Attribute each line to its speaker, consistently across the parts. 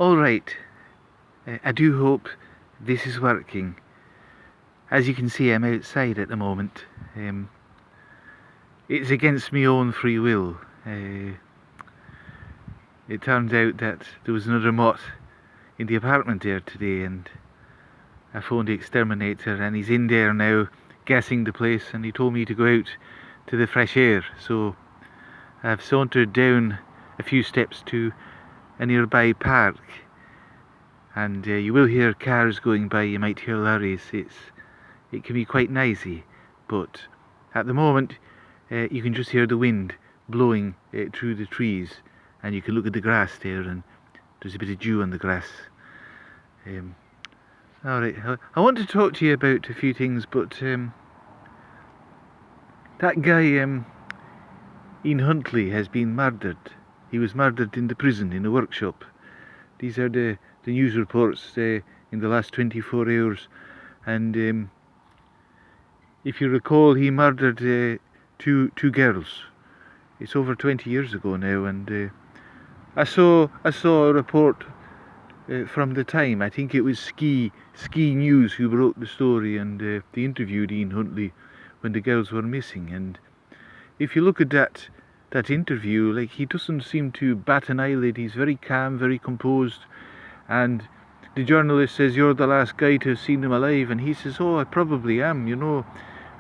Speaker 1: Alright, I do hope this is working. As you can see, I'm outside at the moment. It's against my own free will. It turned out that there was another moth in the apartment there today, and I phoned the exterminator, and he's in there now gassing the place, and he told me to go out to the fresh air. So I've sauntered down a few steps to a nearby park, and you will hear cars going by, you might hear lorries. It can be quite noisy, but at the moment you can just hear the wind blowing through the trees, and you can look at the grass there, and there's a bit of dew on the grass. Alright, I want to talk to you about a few things, but that guy in Huntley has been murdered. He was murdered in the prison, in a workshop. These are the news reports in the last 24 hours, and if you recall, he murdered two girls. It's over 20 years ago now, and I saw a report from the time. I think it was Ski News who wrote the story, and they interviewed Ian Huntley when the girls were missing. And if you look at that interview, like, he doesn't seem to bat an eyelid. He's very calm, very composed, and the journalist says, "You're the last guy to have seen him alive," and he says, "Oh, I probably am, you know."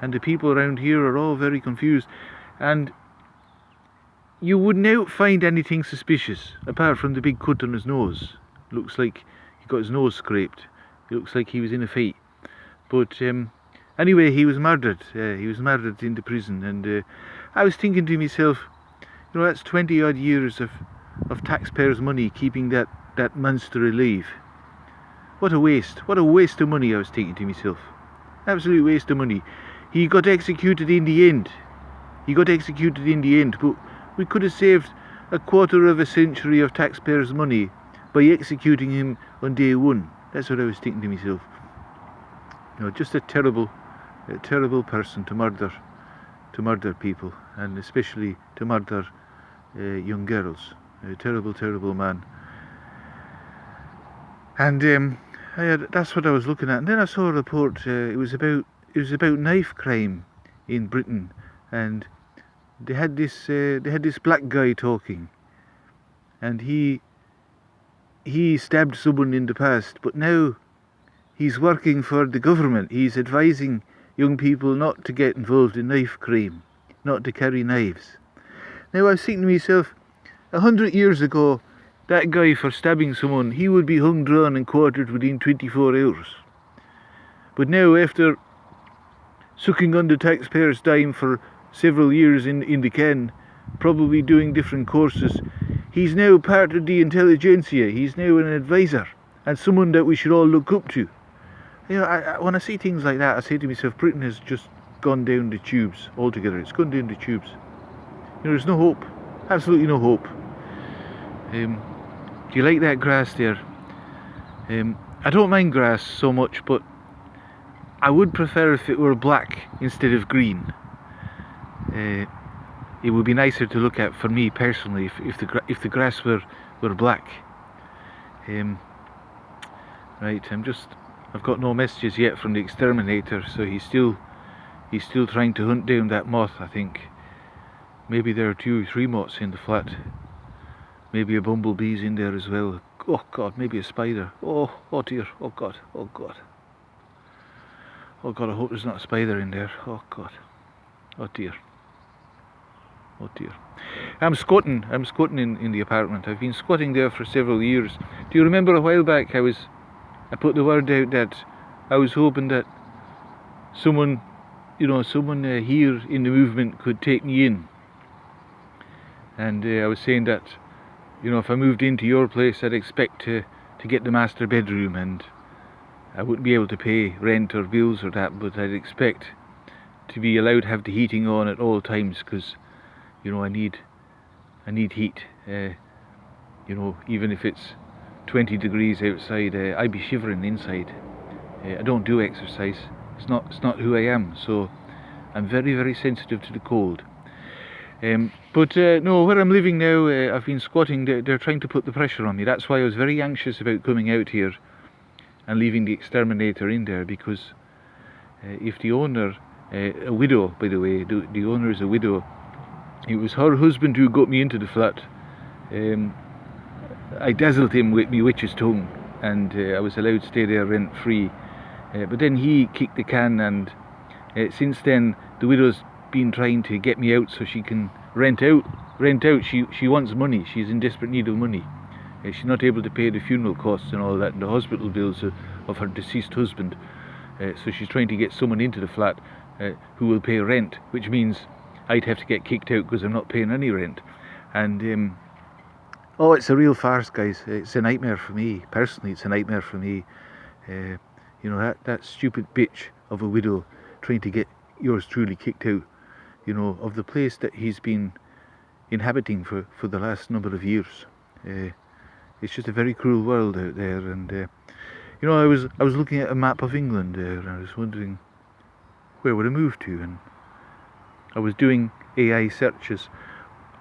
Speaker 1: And the people around here are all very confused, and you wouldn't find anything suspicious apart from the big cut on his nose. Looks like he got his nose scraped. It looks like he was in a fight. But anyway, he was murdered. He was murdered in the prison, and I was thinking to myself, you know, that's 20 odd years of taxpayers' money keeping that monster alive. What a waste of money, I was thinking to myself. Absolute waste of money. He got executed in the end. But we could have saved a quarter of a century of taxpayers' money by executing him on day one. That's what I was thinking to myself. You know, just a terrible person to murder people, and especially to murder young girls. A terrible man. And that's what I was looking at. And then I saw a report. It was about knife crime in Britain, and they had this black guy talking, and he stabbed someone in the past, but now he's working for the government. He's advising young people not to get involved in knife crime, not to carry knives. Now I was thinking to myself, 100 years ago, that guy, for stabbing someone, he would be hung, drawn and quartered within 24 hours. But now, after sucking on the taxpayers' dime for several years in the can, probably doing different courses, he's now part of the intelligentsia. He's now an advisor, and someone that we should all look up to. You know, when I see things like that, I say to myself, Britain has just gone down the tubes altogether. It's gone down the tubes. You know, there's no hope. Absolutely no hope. Do you like that grass there? I don't mind grass so much, but I would prefer if it were black instead of green. It would be nicer to look at for me personally if the grass were black. Right, I've got no messages yet from the exterminator, so he's still trying to hunt down that moth, I think. Maybe there are 2 or 3 moths in the flat. Maybe a bumblebee's in there as well. Oh God, maybe a spider. Oh dear. Oh God. Oh God. Oh God, I hope there's not a spider in there. Oh God. Oh dear. Oh dear. I'm squatting in the apartment. I've been squatting there for several years. Do you remember a while back I put the word out that I was hoping that someone here in the movement could take me in. And I was saying that, you know, if I moved into your place, I'd expect to get the master bedroom, and I wouldn't be able to pay rent or bills or that, but I'd expect to be allowed to have the heating on at all times, because, you know, I need heat. You know, even if it's 20 degrees outside, I'd be shivering inside. I don't do exercise. It's not who I am, so I'm very, very sensitive to the cold. But no, where I'm living now, I've been squatting. They're trying to put the pressure on me. That's why I was very anxious about coming out here and leaving the exterminator in there, because if the owner, a widow by the way, the owner is a widow, it was her husband who got me into the flat. I dazzled him with me witch's tongue, and I was allowed to stay there rent free. But then he kicked the can, and since then the widow's been trying to get me out so she can rent out. She wants money. She's in desperate need of money. She's not able to pay the funeral costs and all that, and the hospital bills of her deceased husband. So she's trying to get someone into the flat who will pay rent, which means I'd have to get kicked out because I'm not paying any rent. And oh, it's a real farce, guys. It's a nightmare for me. Personally, it's a nightmare for me. You know, that stupid bitch of a widow trying to get yours truly kicked out, you know, of the place that he's been inhabiting for the last number of years. It's just a very cruel world out there. And you know, I was looking at a map of England there, and I was wondering where would I move to, and I was doing AI searches.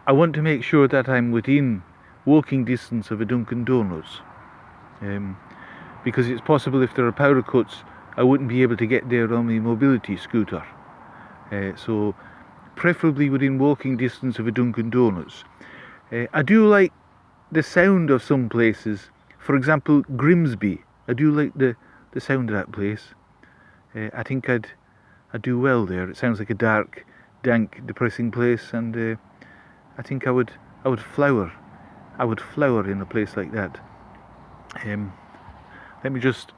Speaker 1: I want to make sure that I'm within walking distance of a Dunkin' Donuts, because it's possible if there are power cuts I wouldn't be able to get there on my mobility scooter. So preferably within walking distance of a Dunkin' Donuts. I do like the sound of some places. For example, Grimsby. I do like the sound of that place. I think I'd do well there. It sounds like a dark, dank, depressing place, and I think I would flower. I would flower in a place like that. Let me just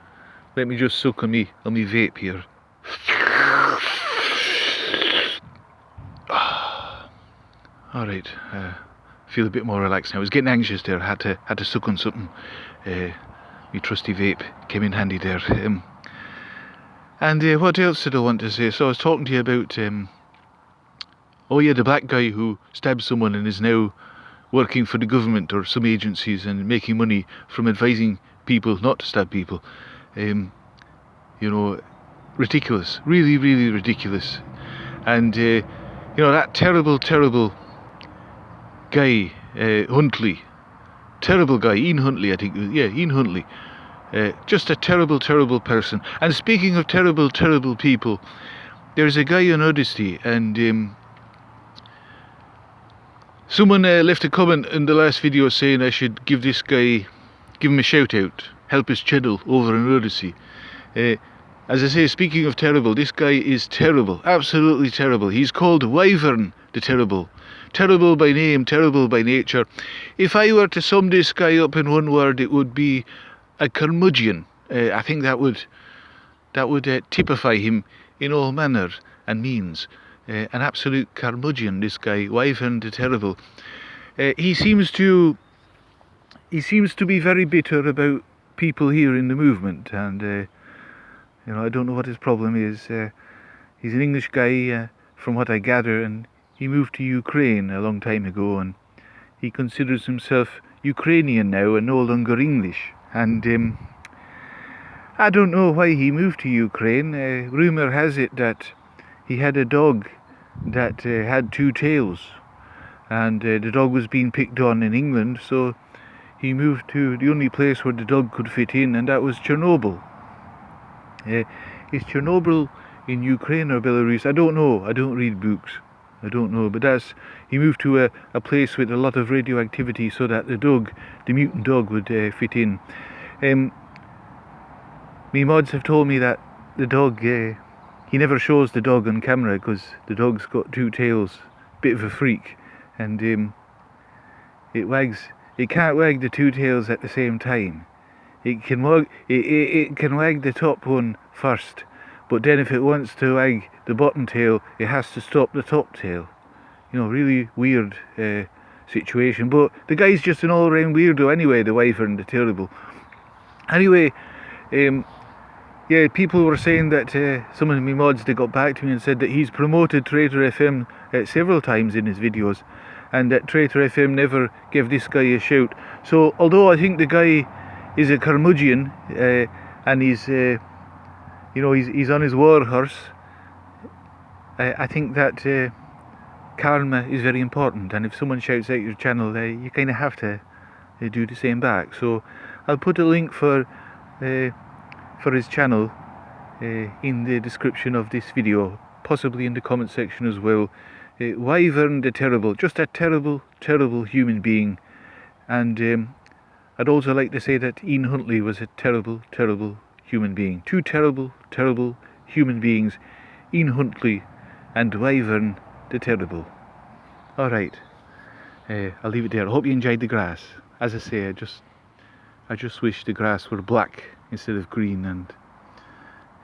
Speaker 1: suck on me vape here. All right, feel a bit more relaxed now. I was getting anxious there. Had to suck on something. My trusty vape came in handy there. And what else did I want to say? So I was talking to you about oh yeah, the black guy who stabbed someone and is now working for the government or some agencies and making money from advising people not to stab people. You know, ridiculous, really, really ridiculous. And you know, that terrible guy, Huntley, terrible guy, Ian Huntley, I think. Yeah, Ian Huntley. Just a terrible person. And speaking of terrible people, there's a guy on Odyssey, and someone left a comment in the last video saying I should give him a shout out, help his channel over on Odyssey. As I say, speaking of terrible, this guy is terrible, absolutely terrible. He's called Wyvern the Terrible. Terrible by name, terrible by nature. If I were to sum this guy up in one word, it would be a curmudgeon. I think that would typify him in all manner and means. An absolute curmudgeon, this guy, Wyvern the Terrible. He seems to be very bitter about people here in the movement, and you know, I don't know what his problem is. He's an English guy, from what I gather, and he moved to Ukraine a long time ago, and he considers himself Ukrainian now and no longer English. And I don't know why he moved to Ukraine. Rumour has it that he had a dog that had two tails, and the dog was being picked on in England, so he moved to the only place where the dog could fit in, and that was Chernobyl. Is Chernobyl in Ukraine or Belarus? I don't know. I don't read books. I don't know, but he moved to a place with a lot of radioactivity so that the mutant dog would fit in. Me mods have told me that the dog, he never shows the dog on camera because the dog's got two tails, bit of a freak, and it can't wag the two tails at the same time. It can wag the top one first, but then if it wants to wag the bottom tail, it has to stop the top tail. You know, really weird situation. But the guy's just an all-round weirdo anyway, the Wyvern the Terrible. Anyway, yeah, people were saying that some of my mods, they got back to me and said that he's promoted Traitor FM several times in his videos, and that Traitor FM never gave this guy a shout. So although I think the guy is a curmudgeon, and he's you know, he's on his war horse, I think that karma is very important, and if someone shouts out your channel, you kind of have to do the same back. So I'll put a link for his channel in the description of this video, possibly in the comment section as well. Wyvern the Terrible, just a terrible, terrible human being. And I'd also like to say that Ian Huntley was a terrible, terrible human being. Two terrible, terrible human beings, Ian Huntley and Wyvern the Terrible. Alright, I'll leave it there. I hope you enjoyed the grass. As I say, I just wish the grass were black instead of green.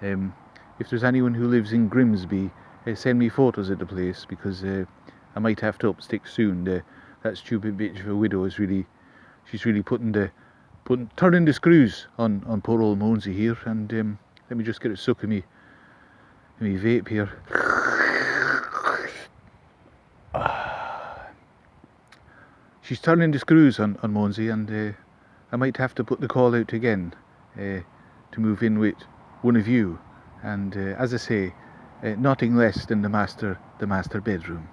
Speaker 1: And if there's anyone who lives in Grimsby, send me photos of the place, because I might have to up sticks soon. That stupid bitch of a widow is she's really turning the screws on poor old Moansy here. And let me just get a suck of me vape here. She's turning the screws on Moansy, and I might have to put the call out again to move in with one of you. And as I say, nothing less than the master bedroom.